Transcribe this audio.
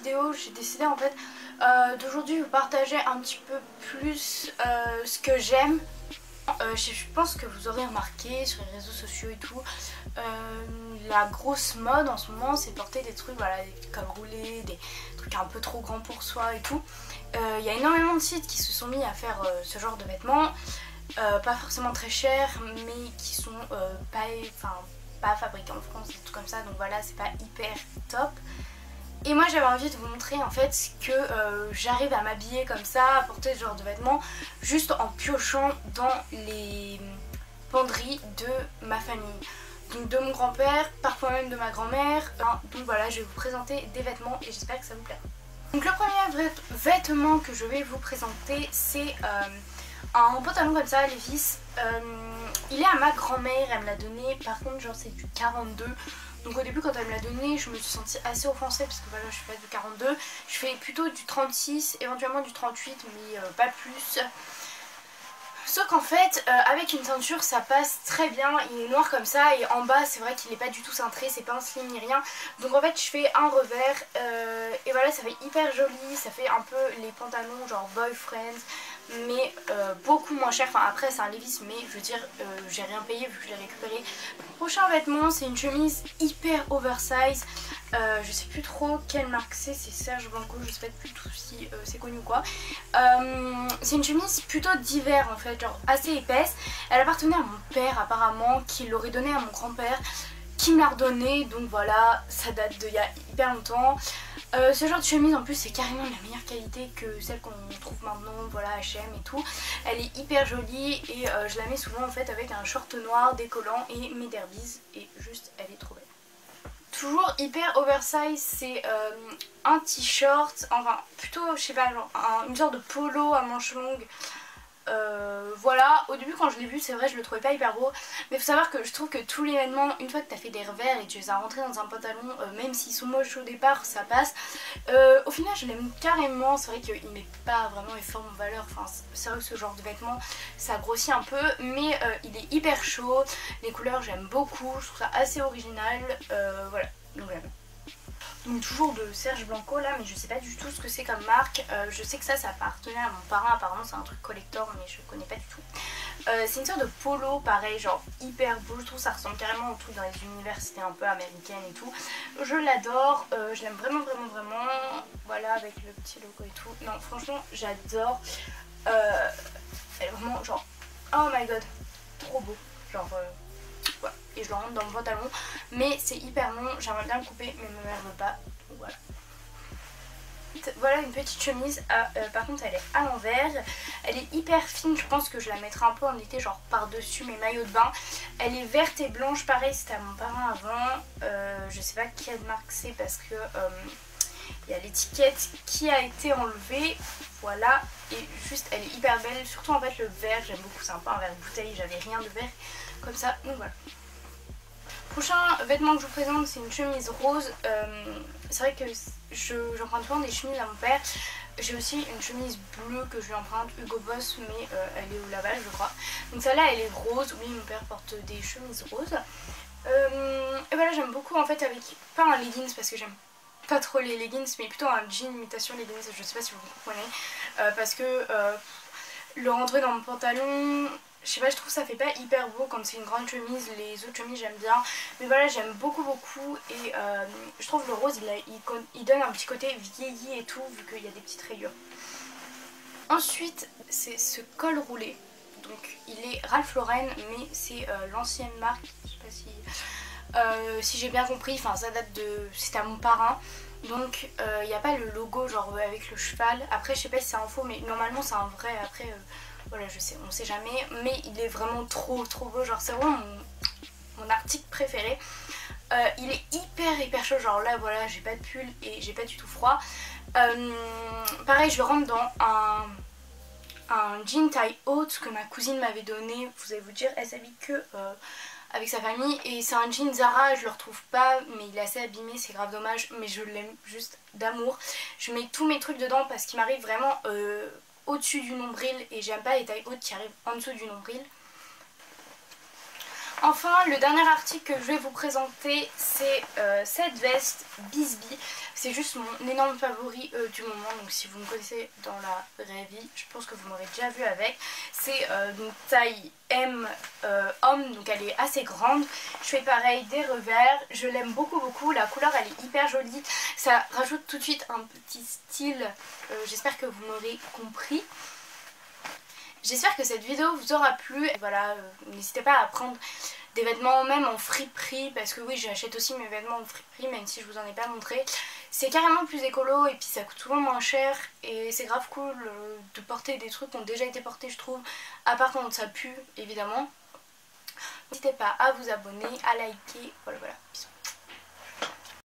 vidéo, j'ai décidé en fait d'aujourd'hui vous partager un petit peu plus ce que j'aime. Je pense que vous aurez remarqué sur les réseaux sociaux et tout, la grosse mode en ce moment c'est porter des trucs, voilà, des cols roulés, des trucs un peu trop grands pour soi et tout. Il y a énormément de sites qui se sont mis à faire ce genre de vêtements, pas forcément très chers mais qui sont pas fabriqués en France, des trucs comme ça, donc voilà, c'est pas hyper top. Et moi j'avais envie de vous montrer en fait que j'arrive à m'habiller comme ça, à porter ce genre de vêtements juste en piochant dans les penderies de ma famille. Donc de mon grand-père, parfois même de ma grand-mère. Donc voilà, je vais vous présenter des vêtements et j'espère que ça vous plaira. Donc le premier vêtement que je vais vous présenter c'est un pantalon comme ça, Levi's. Il est à ma grand-mère, elle me l'a donné, par contre genre c'est du 42. Donc au début quand elle me l'a donné je me suis sentie assez offensée parce que voilà, je fais pas du 42, je fais plutôt du 36, éventuellement du 38 mais pas plus. Sauf qu'en fait avec une ceinture ça passe très bien, il est noir comme ça et en bas c'est vrai qu'il est pas du tout cintré, c'est pas un slim ni rien. Donc en fait je fais un revers et voilà, ça fait hyper joli, ça fait un peu les pantalons genre boyfriend mais beaucoup moins cher. Enfin après c'est un Levi's mais je veux dire j'ai rien payé vu que je l'ai récupéré. Prochain vêtement c'est une chemise hyper oversize, je sais plus trop quelle marque c'est Serge Blanco, je sais pas du tout si c'est connu ou quoi. C'est une chemise plutôt d'hiver en fait, genre assez épaisse. Elle appartenait à mon père apparemment, qui l'aurait donnée à mon grand-père, qui me l'a redonnée, donc voilà, ça date d'il y a hyper longtemps. Ce genre de chemise en plus c'est carrément de la meilleure qualité que celle qu'on trouve maintenant, voilà, H&M et tout. Elle est hyper jolie et je la mets souvent en fait avec un short noir décollant et mes derbies et juste elle est trop belle. Toujours hyper oversize, c'est un t-shirt, enfin plutôt je sais pas, genre une sorte de polo à manches longues. Voilà, au début quand je l'ai vu c'est vrai je le trouvais pas hyper beau, mais faut savoir que je trouve que tous les vêtements, une fois que tu as fait des revers et tu les as rentrés dans un pantalon, même s'ils sont moches au départ ça passe. Au final je l'aime carrément, c'est vrai qu'il met pas vraiment les formes en valeur, enfin c'est vrai que ce genre de vêtements ça grossit un peu mais il est hyper chaud, les couleurs j'aime beaucoup, je trouve ça assez original, voilà, donc j'aime. Donc toujours de Serge Blanco là, mais je sais pas du tout ce que c'est comme marque. Je sais que ça appartenait à mon parrain, apparemment c'est un truc collector mais je connais pas du tout. C'est une sorte de polo pareil, genre hyper beau, je trouve ça ressemble carrément au truc dans les universités un peu américaines et tout. Je l'adore, je l'aime vraiment vraiment vraiment, voilà avec le petit logo et tout. Non franchement j'adore, elle est vraiment genre oh my god, trop beau, genre voilà. Et je le rentre dans mon pantalon mais c'est hyper long, j'aimerais bien le couper mais ma mère veut pas, donc voilà. Voilà une petite chemise, par contre elle est à l'envers, elle est hyper fine, je pense que je la mettrai un peu en été genre par dessus mes maillots de bain. Elle est verte et blanche, pareil c'était à mon parrain avant, je sais pas quelle marque c'est parce que il y a l'étiquette qui a été enlevée, voilà, et juste elle est hyper belle, surtout en fait le vert, j'aime beaucoup, c'est un peu un vert bouteille, j'avais rien de vert comme ça, donc voilà. Prochain vêtement que je vous présente c'est une chemise rose, c'est vrai que j'emprunte souvent des chemises à mon père, j'ai aussi une chemise bleue que je lui emprunte, Hugo Boss, mais elle est au lavage je crois, donc celle-là elle est rose, oui mon père porte des chemises roses, et voilà j'aime beaucoup en fait avec, pas un leggings parce que j'aime pas trop les leggings mais plutôt un jean imitation leggings, je sais pas si vous comprenez, parce que le rentrer dans mon pantalon, je sais pas, je trouve ça fait pas hyper beau quand c'est une grande chemise, les autres chemises j'aime bien, mais voilà j'aime beaucoup et je trouve le rose il donne un petit côté vieilli et tout vu qu'il y a des petites rayures. Ensuite c'est ce col roulé, donc il est Ralph Lauren mais c'est l'ancienne marque, je sais pas si j'ai bien compris, enfin ça date de, c'était à mon parrain. Donc il n'y a pas le logo genre avec le cheval, après je sais pas si c'est un faux mais normalement c'est un vrai, après voilà je sais, on sait jamais, mais il est vraiment trop beau, genre c'est vraiment mon article préféré. Il est hyper chaud, genre là voilà j'ai pas de pull et j'ai pas du tout froid. Pareil je le rentre dans un jean taille haute que ma cousine m'avait donné, vous allez vous dire elle s'habille que avec sa famille et c'est un jean Zara, je le retrouve pas mais il est assez abîmé, c'est grave dommage mais je l'aime juste d'amour. Je mets tous mes trucs dedans parce qu'il m'arrive vraiment au-dessus du nombril et j'aime pas les tailles hautes qui arrivent en dessous du nombril. Enfin le dernier article que je vais vous présenter c'est cette veste Bisbee. C'est juste mon énorme favori du moment. Donc si vous me connaissez dans la vraie vie, je pense que vous m'aurez déjà vu avec. C'est une taille M homme, donc elle est assez grande. Je fais pareil des revers, je l'aime beaucoup beaucoup, la couleur elle est hyper jolie. Ça rajoute tout de suite un petit style, j'espère que vous m'aurez compris. J'espère que cette vidéo vous aura plu. Et voilà, n'hésitez pas à prendre des vêtements même en friperie, parce que oui, j'achète aussi mes vêtements en friperie, même si je vous en ai pas montré. C'est carrément plus écolo et puis ça coûte souvent moins cher et c'est grave cool de porter des trucs qui ont déjà été portés, je trouve, à part quand ça pue évidemment. N'hésitez pas à vous abonner, à liker, voilà, bisous.